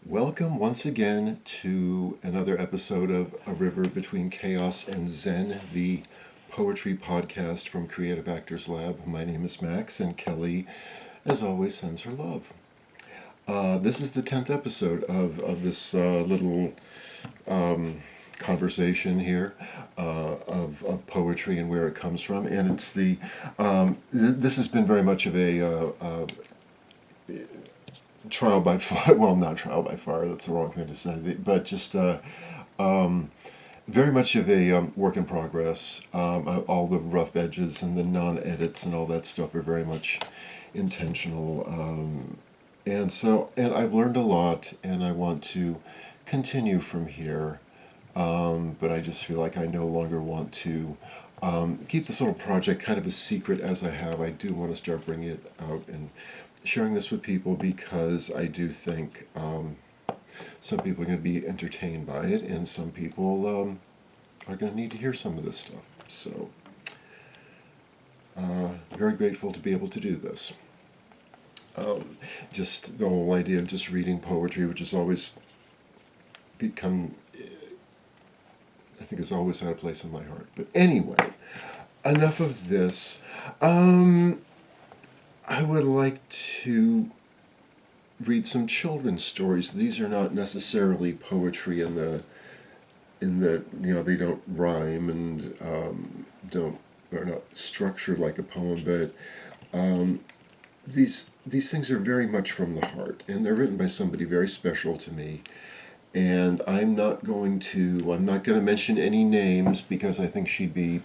Welcome once again to another episode of A River Between Chaos and Zen, the poetry podcast from Creative Actors Lab. My name is Max, and Kelly, as always, sends her love. This is the 10th episode of this little conversation here of poetry and where it comes from. And it's this has been very much of a trial by fire. Well, not trial by fire, that's the wrong thing to say, but just very much of a work in progress. All the rough edges and the non-edits and all that stuff are very much intentional. And I've learned a lot, and I want to continue from here. But I just feel like I no longer want to keep this little project kind of as secret as I have. I do want to start bringing it out and sharing this with people because I do think some people are going to be entertained by it, and some people are going to need to hear some of this stuff. So, very grateful to be able to do this. Just the whole idea of just reading poetry, which has always become, I think, has always had a place in my heart. But anyway, enough of this. I would like to read some children's stories. These are not necessarily poetry in the they don't rhyme and are not structured like a poem, but these things are very much from the heart, and they're written by somebody very special to me. And I'm not going to mention any names because I think she'd be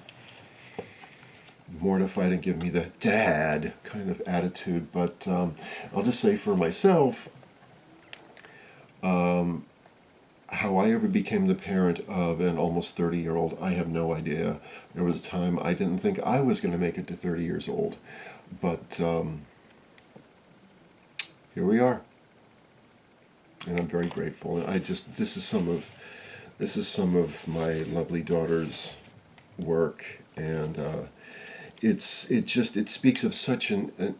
mortified and give me the dad kind of attitude, but I'll just say for myself, how I ever became the parent of an almost 30-year-old, I have no idea. There was a time I didn't think I was going to make it to 30 years old, but here we are, and I'm very grateful. And this is some of my lovely daughter's work, and it speaks of such a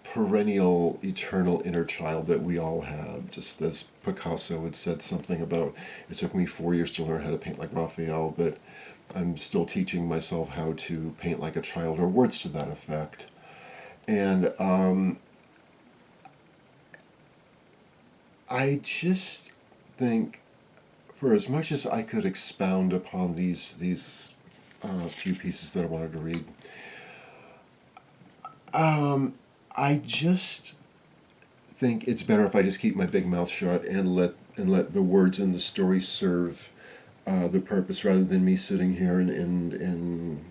perennial, eternal inner child that we all have. Just as Picasso had said something about, it took me 4 years to learn how to paint like Raphael, but I'm still teaching myself how to paint like a child, or words to that effect. And I just think, for as much as I could expound upon these few pieces that I wanted to read, I just think it's better if I just keep my big mouth shut and let the words in the story serve the purpose, rather than me sitting here and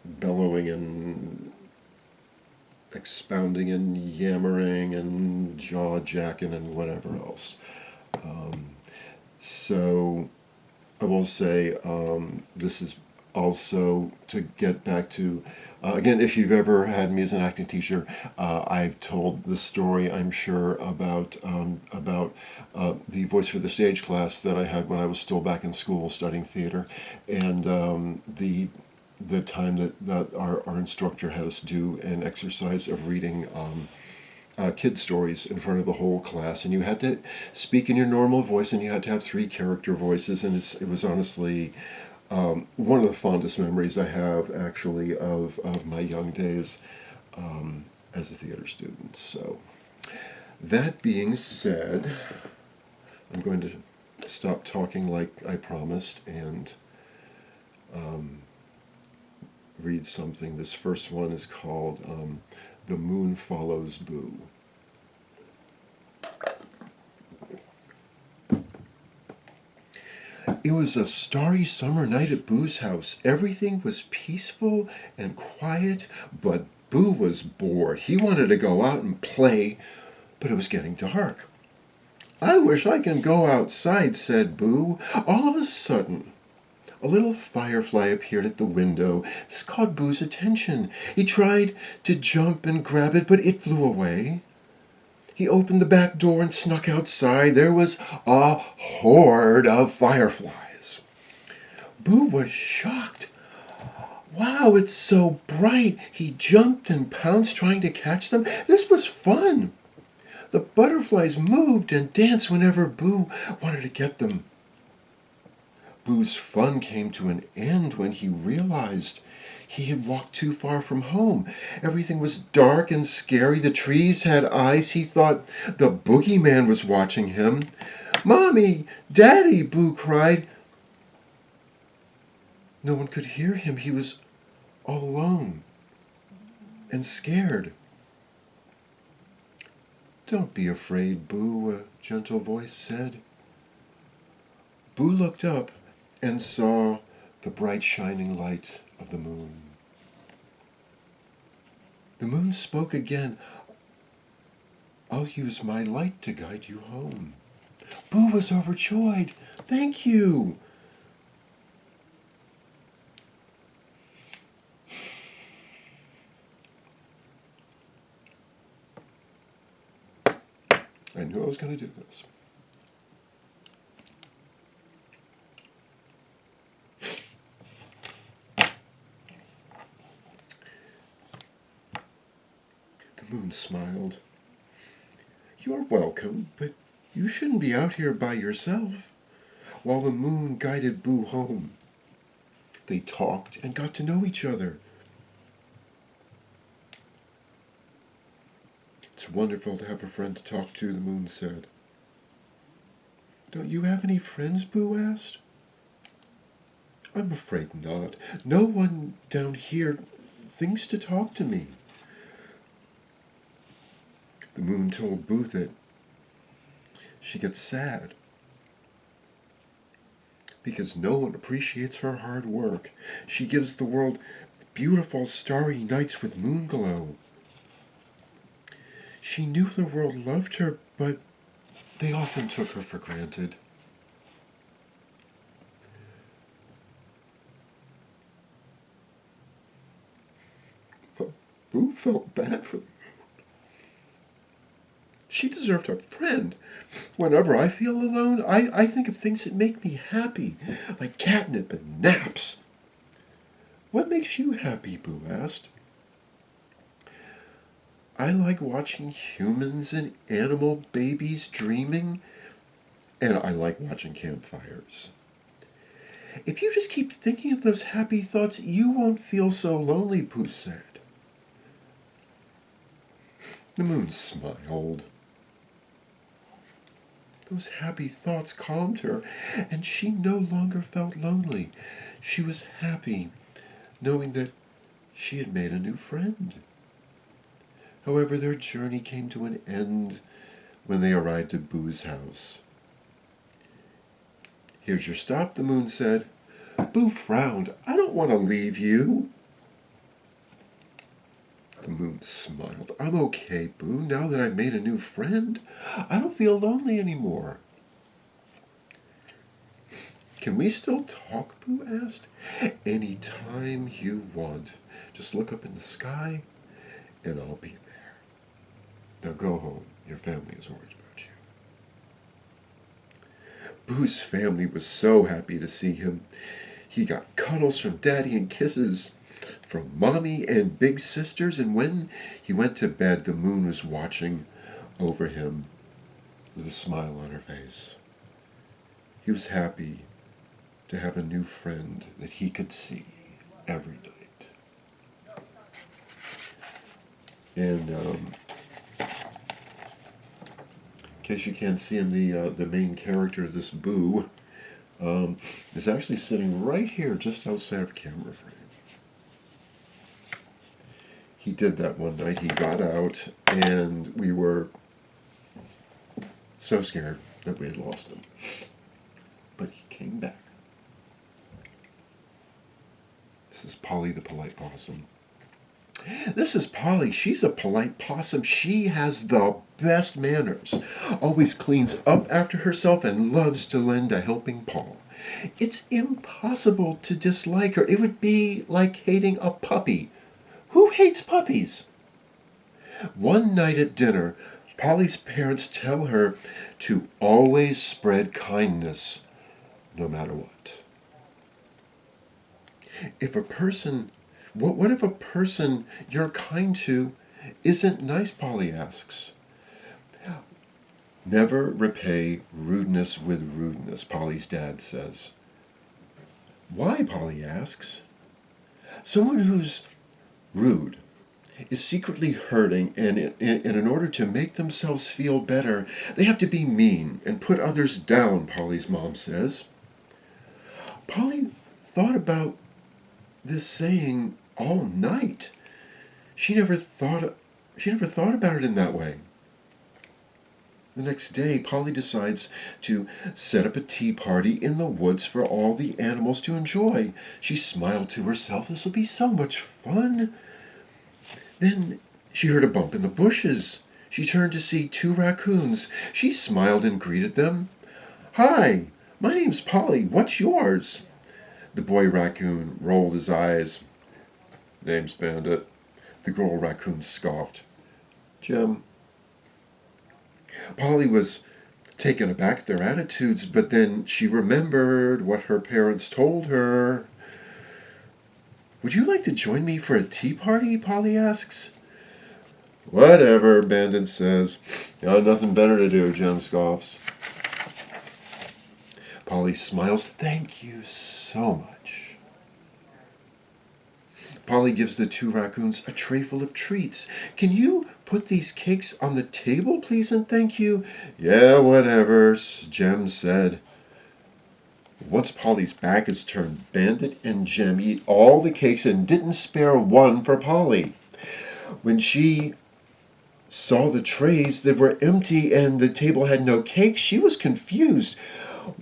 bellowing and expounding and yammering and jaw-jacking and whatever else. So I will say this is also to get back to, again, if you've ever had me as an acting teacher, I've told the story, I'm sure, about the Voice for the Stage class that I had when I was still back in school studying theater, and the time that our instructor had us do an exercise of reading kid stories in front of the whole class, and you had to speak in your normal voice, and you had to have 3 character voices, and it was honestly one of the fondest memories I have, actually, of my young days as a theater student. So, that being said, I'm going to stop talking like I promised and read something. This first one is called The Moon Follows Boo. It was a starry summer night at Boo's house. Everything was peaceful and quiet, but Boo was bored. He wanted to go out and play, but it was getting dark. "I wish I can go outside," said Boo. All of a sudden, a little firefly appeared at the window. This caught Boo's attention. He tried to jump and grab it, but it flew away. He opened the back door and snuck outside. There was a horde of fireflies. Boo was shocked. "Wow, it's so bright." He jumped and pounced, trying to catch them. This was fun. The butterflies moved and danced whenever Boo wanted to get them. Boo's fun came to an end when he realized he had walked too far from home. Everything was dark and scary. The trees had eyes. He thought the boogeyman was watching him. "Mommy! Daddy!" Boo cried. No one could hear him. He was all alone and scared. "Don't be afraid, Boo," a gentle voice said. Boo looked up and saw the bright shining light of the moon. The moon spoke again. "I'll use my light to guide you home." Boo was overjoyed. "Thank you." I knew I was going to do this. The moon smiled. "You're welcome, but you shouldn't be out here by yourself." While the moon guided Boo home, they talked and got to know each other. "It's wonderful to have a friend to talk to," the moon said. "Don't you have any friends?" Boo asked. "I'm afraid not. No one down here thinks to talk to me." The moon told Boo that she gets sad because no one appreciates her hard work. She gives the world beautiful starry nights with moon glow. She knew the world loved her, but they often took her for granted. But Boo felt bad for them. She deserved a friend. Whenever I feel alone, I think of things that make me happy, like catnip and naps. "What makes you happy?" Boo asked. "I like watching humans and animal babies dreaming, and I like watching campfires." "If you just keep thinking of those happy thoughts, you won't feel so lonely," Boo said. The moon smiled. Those happy thoughts calmed her, and she no longer felt lonely. She was happy, knowing that she had made a new friend. However, their journey came to an end when they arrived at Boo's house. "Here's your stop," the moon said. Boo frowned. "I don't want to leave you." The moon smiled. "I'm okay, Boo, now that I've made a new friend. I don't feel lonely anymore." "Can we still talk?" Boo asked. "Any time you want. Just look up in the sky, and I'll be there. Now go home. Your family is worried about you." Boo's family was so happy to see him. He got cuddles from Daddy and kisses from Mommy and big sisters, and when he went to bed, the moon was watching over him with a smile on her face. He was happy to have a new friend that he could see every night. And in case you can't see him, the main character of this Boo is actually sitting right here just outside of camera frame. He did that one night. He got out, and we were so scared that we had lost him. But he came back. This is Polly the polite possum. This is Polly. She's a polite possum. She has the best manners, always cleans up after herself, and loves to lend a helping paw. It's impossible to dislike her. It would be like hating a puppy. Who hates puppies? One night at dinner, Polly's parents tell her to always spread kindness, no matter what. What if a person you're kind to isn't nice? Polly asks. Never repay rudeness with rudeness, Polly's dad says. Why, Polly asks. Someone who's rude is secretly hurting, and in order to make themselves feel better, they have to be mean and put others down, Polly's mom says. Polly thought about this saying all night. She never thought about it in that way. The next day, Polly decides to set up a tea party in the woods for all the animals to enjoy. She smiled to herself. This will be so much fun. Then she heard a bump in the bushes. She turned to see 2 raccoons. She smiled and greeted them. Hi, my name's Polly. What's yours? The boy raccoon rolled his eyes. Name's Bandit. The girl raccoon scoffed. Jem. Polly was taken aback at their attitudes, but then she remembered what her parents told her. Would you like to join me for a tea party? Polly asks. Whatever, Bandit says. Got nothing better to do, Jem scoffs. Polly smiles. Thank you so much. Polly gives the 2 raccoons a tray full of treats. Can you put these cakes on the table, please, and thank you? Yeah, whatever, Jem said. Once Polly's back is turned, Bandit and Jem eat all the cakes and didn't spare one for Polly. When she saw the trays that were empty and the table had no cakes, she was confused.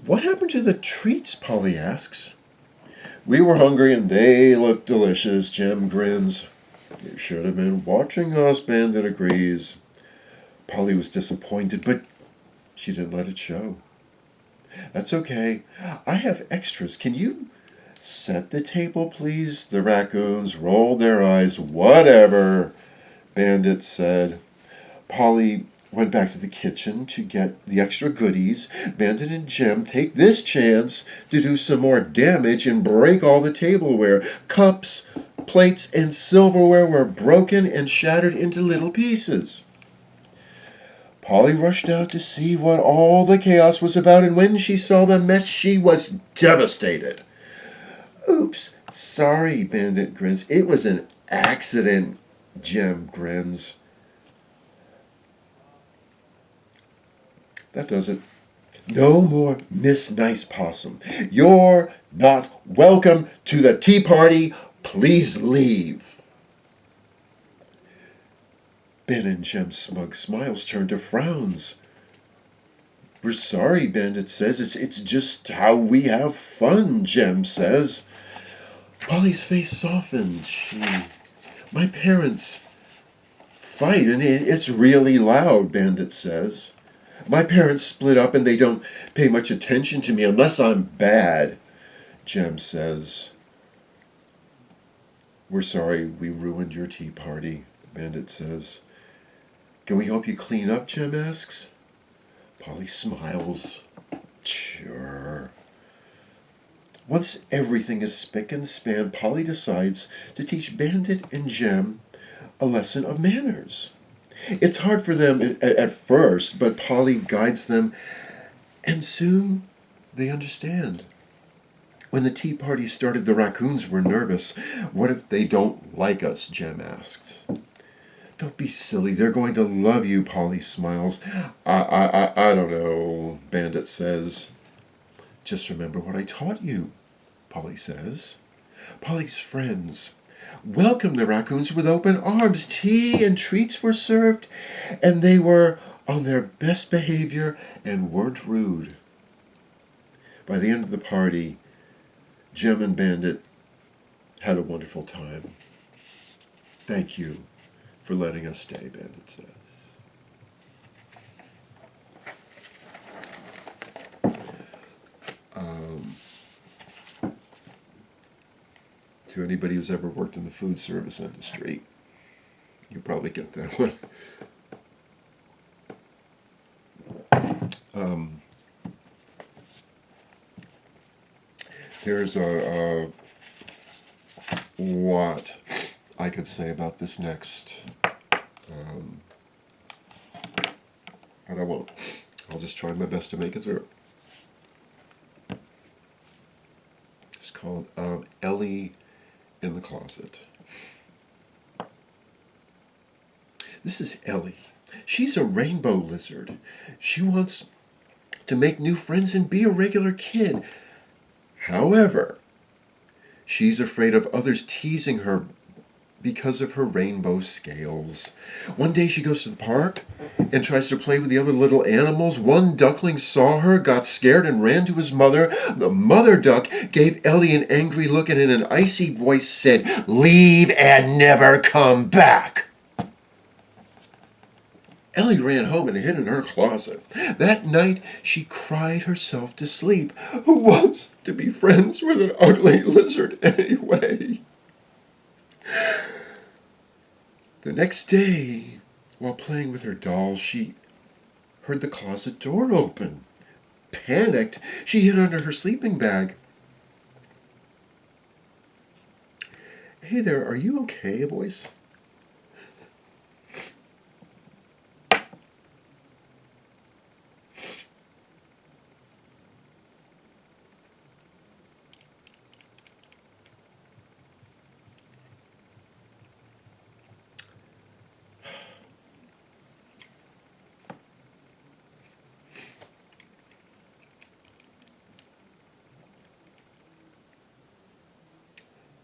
What happened to the treats? Polly asks. We were hungry and they looked delicious, Jem grins. You should have been watching us, Bandit agrees. Polly was disappointed, but she didn't let it show. That's okay. I have extras. Can you set the table, please? The raccoons rolled their eyes. Whatever, Bandit said. Polly went back to the kitchen to get the extra goodies. Bandit and Jem take this chance to do some more damage and break all the tableware. Cups, plates, and silverware were broken and shattered into little pieces. Polly rushed out to see what all the chaos was about, and when she saw the mess, she was devastated. Oops, sorry, Bandit grins. It was an accident, Jem grins. That does it. No more Miss Nice Possum. You're not welcome to the tea party. Please leave. Ben and Jem's smug smiles turn to frowns. We're sorry, Bandit says. It's just how we have fun, Jem says. Polly's face softened. My parents fight, and it's really loud, Bandit says. My parents split up, and they don't pay much attention to me unless I'm bad, Jem says. We're sorry we ruined your tea party, Bandit says. Can we help you clean up, Jem asks. Polly smiles. Sure. Once everything is spick and span, Polly decides to teach Bandit and Jem a lesson of manners. It's hard for them at first, but Polly guides them, and soon they understand. When the tea party started, the raccoons were nervous. What if they don't like us? Jem asked. Don't be silly. They're going to love you, Polly smiles. I don't know, Bandit says. Just remember what I taught you, Polly says. Polly's friends welcomed the raccoons with open arms. Tea and treats were served, and they were on their best behavior and weren't rude. By the end of the party, Jem and Bandit had a wonderful time. Thank you for letting us stay, Bandit says. To anybody who's ever worked in the food service industry, you probably get that one. There's a lot I could say about this next, but I won't. I'll just try my best to make it through. It's called Ellie in the Closet. This is Ellie. She's a rainbow lizard. She wants to make new friends and be a regular kid. However, she's afraid of others teasing her because of her rainbow scales. One day she goes to the park and tries to play with the other little animals. One duckling saw her, got scared, and ran to his mother. The mother duck gave Ellie an angry look and in an icy voice said, "Leave and never come back." Ellie ran home and hid in her closet. That night she cried herself to sleep. Who wants to be friends with an ugly lizard anyway? The next day, while playing with her dolls, she heard the closet door open. Panicked, she hid under her sleeping bag. "Hey there, are you okay?" a voice.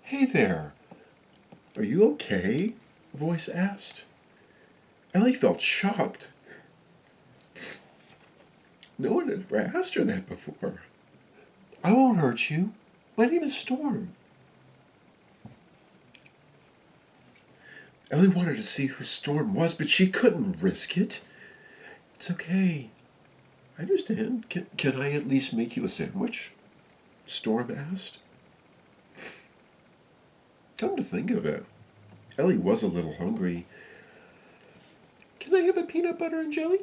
"Hey there, are you okay?" a voice asked. Ellie felt shocked. No one had ever asked her that before. "I won't hurt you. My name is Storm." Ellie wanted to see who Storm was, but she couldn't risk it. "It's okay. I understand. Can I at least make you a sandwich?" Storm asked. Come to think of it, Ellie was a little hungry. "Can I have a peanut butter and jelly?"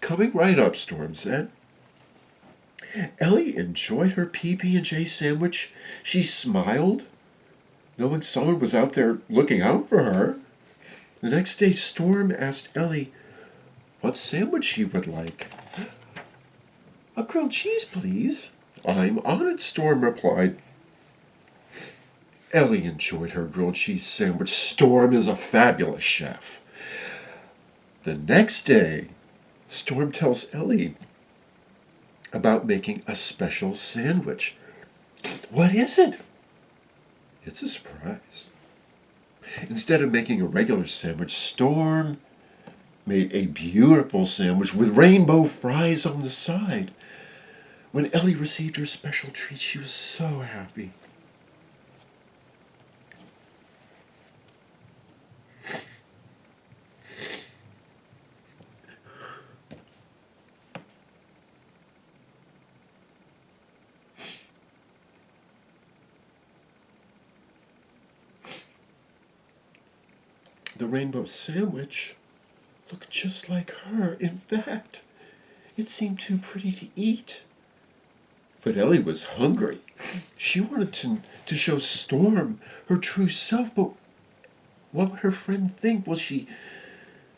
"Coming right up," Storm said. Ellie enjoyed her PB&J sandwich. She smiled, knowing someone was out there looking out for her. The next day, Storm asked Ellie what sandwich she would like. "A grilled cheese, please." "I'm on it," Storm replied. Ellie enjoyed her grilled cheese sandwich. Storm is a fabulous chef. The next day, Storm tells Ellie about making a special sandwich. "What is it?" "It's a surprise." Instead of making a regular sandwich, Storm made a beautiful sandwich with rainbow fries on the side. When Ellie received her special treat, she was so happy. The rainbow sandwich looked just like her. In fact, it seemed too pretty to eat. But Ellie was hungry. She wanted to show Storm her true self, but what would her friend think? Will she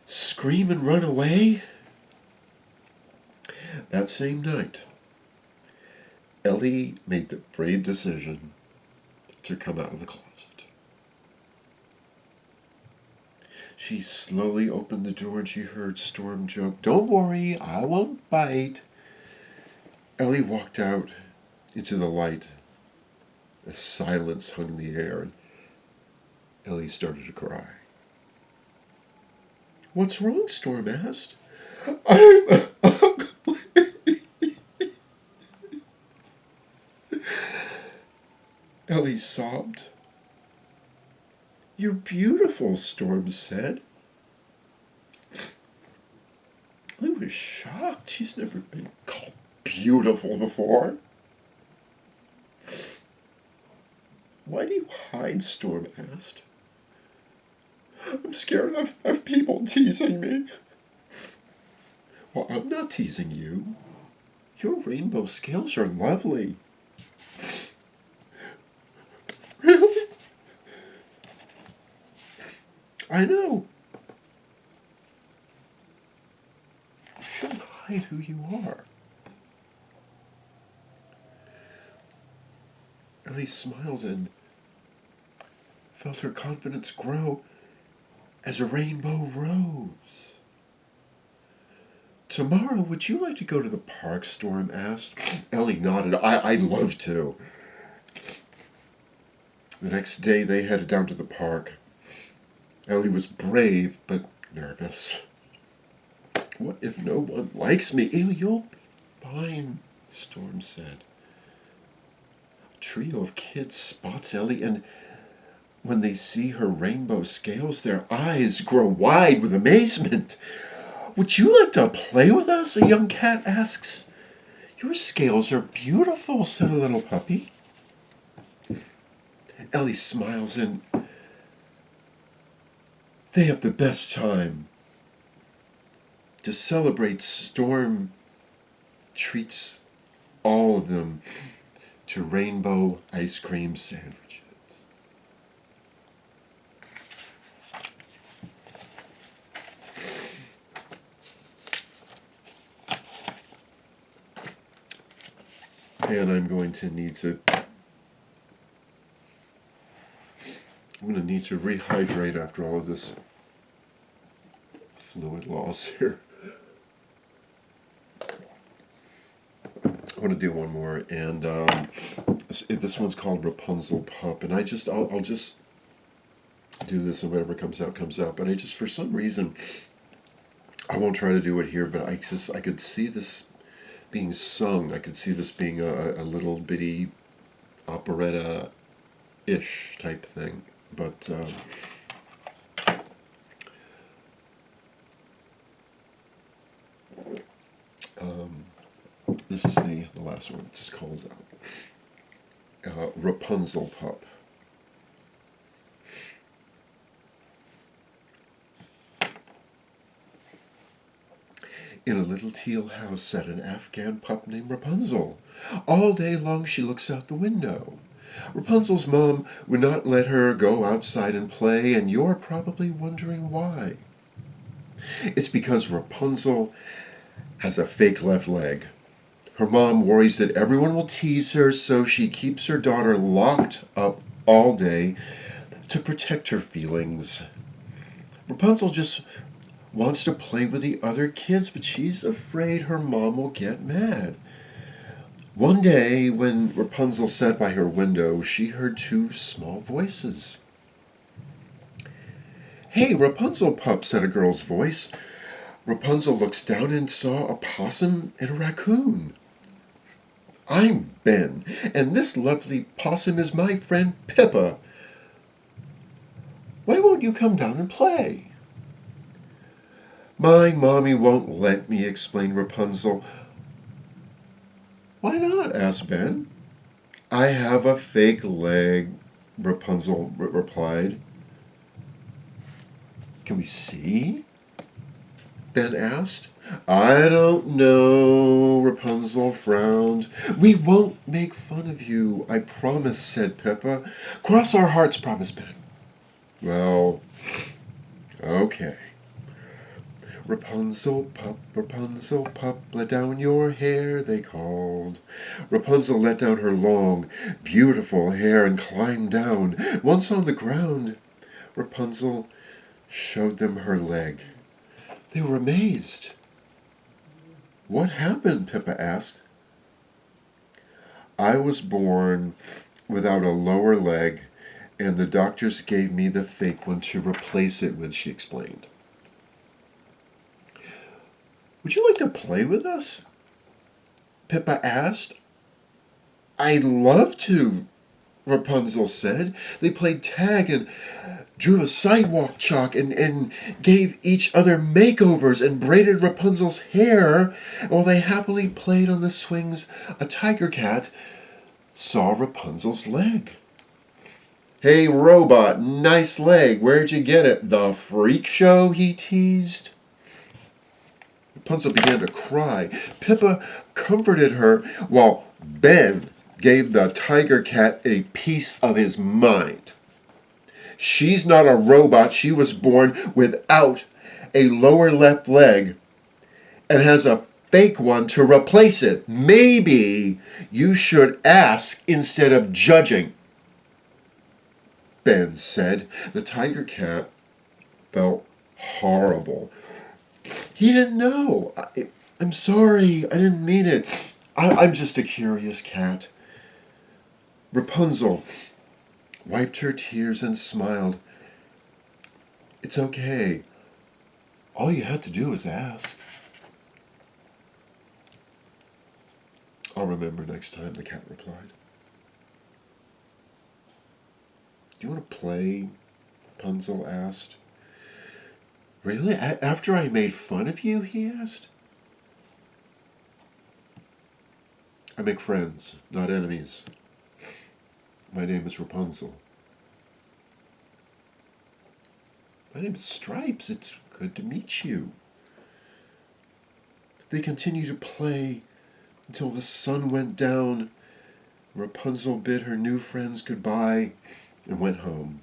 scream and run away? That same night, Ellie made the brave decision to come out of the closet. She slowly opened the door and she heard Storm joke, "Don't worry, I won't bite." Ellie walked out into the light. A silence hung in the air, and Ellie started to cry. "What's wrong?" Storm asked. "I'm ugly." Ellie sobbed. "You're beautiful," Storm said. Ellie was shocked. She's never been called beautiful before. "Why do you hide?" Storm asked. "I'm scared of people teasing me." "Well, I'm not teasing you. Your rainbow scales are lovely." "Really?" "I know." hide who you are. Ellie smiled and felt her confidence grow as a rainbow rose. Tomorrow, would you like to go to the park? Storm asked. Ellie nodded. I'd love to. The next day they headed down to the park. Ellie was brave but nervous. What if no one likes me? You'll be fine, Storm said. A trio of kids spots Ellie, and when they see her rainbow scales, their eyes grow wide with amazement. Would you like to play with us? A young cat asks. Your scales are beautiful, said a little puppy. Ellie smiles and they have the best time. To celebrate, Storm treats all of them to rainbow ice cream sandwiches. And I'm going to need to rehydrate after all of this fluid loss here. I want to do one more, and this one's called Rapunzel Pup, and I'll just do this, and whatever comes out, comes out. But I just, for some reason, I won't try to do it here, but I could see this being sung. I could see this being a little bitty operetta-ish type thing. But this is the last one. It's called Rapunzel Pup. In a little teal house sat an Afghan pup named Rapunzel. All day long she looks out the window. Rapunzel's mom would not let her go outside and play, and you're probably wondering why. It's because Rapunzel has a fake left leg. Her mom worries that everyone will tease her, so she keeps her daughter locked up all day to protect her feelings. Rapunzel just wants to play with the other kids, but she's afraid her mom will get mad. One day, when Rapunzel sat by her window, she heard two small voices. Hey, Rapunzel Pup, said a girl's voice. Rapunzel looks down and saw a possum and a raccoon. I'm Ben, and this lovely possum is my friend Pippa. Why won't you come down and play? My mommy won't let me, explained Rapunzel. Why not? Asked Ben. I have a fake leg, Rapunzel replied. Can we see? Ben asked. I don't know, Rapunzel frowned. We won't make fun of you, I promise, said Pippa. Cross our hearts, promised Ben. Well, okay. Rapunzel, pup, let down your hair, they called. Rapunzel let down her long, beautiful hair and climbed down. Once on the ground, Rapunzel showed them her leg. They were amazed. What happened? Pippa asked. I was born without a lower leg, and the doctors gave me the fake one to replace it with, she explained. Would you like to play with us? Pippa asked. I'd love to, Rapunzel said. They played tag and drew a sidewalk chalk and gave each other makeovers and braided Rapunzel's hair while they happily played on the swings. A tiger cat saw Rapunzel's leg. Hey, robot, nice leg. Where'd you get it? The freak show, he teased. Rapunzel began to cry. Pippa comforted her while Ben gave the tiger cat a piece of his mind. She's not a robot. She was born without a lower left leg and has a fake one to replace it. Maybe you should ask instead of judging, Ben said. The tiger cat felt horrible. He didn't know. I'm sorry, I didn't mean it. I'm just a curious cat. Rapunzel wiped her tears and smiled. It's okay. All you had to do was ask. I'll remember next time, the cat replied. Do you want to play? Rapunzel asked. Really? After I made fun of you? He asked. I make friends, not enemies. My name is Rapunzel. My name is Stripes. It's good to meet you. They continued to play until the sun went down. Rapunzel bid her new friends goodbye and went home.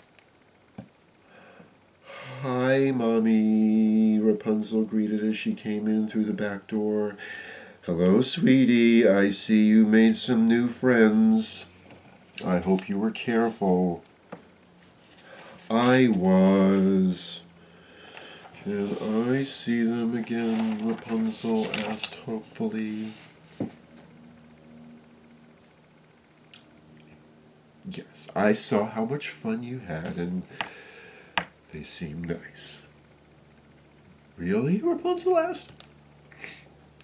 Hi, Mommy, Rapunzel greeted as she came in through the back door. Hello, sweetie. I see you made some new friends. I hope you were careful. I was. Can I see them again? Rapunzel asked hopefully. Yes, I saw how much fun you had, and they seem nice. Really? Rapunzel asked.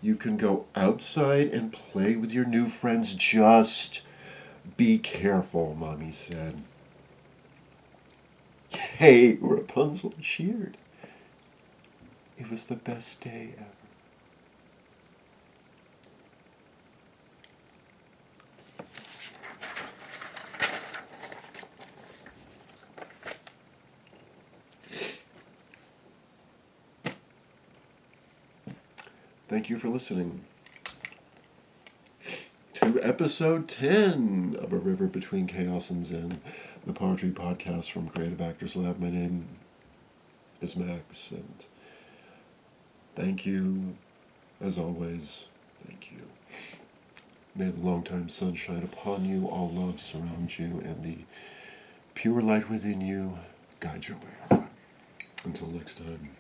You can go outside and play with your new friends. Just be careful, Mommy said. Hey, Rapunzel cheered. It was the best day ever. Thank you for listening to episode 10 of A River Between Chaos and Zen, the poetry podcast from Creative Actors Lab. My name is Max, and thank you, as always, thank you. May the long-time sun shine upon you, all love surround you, and the pure light within you guide your way. Until next time.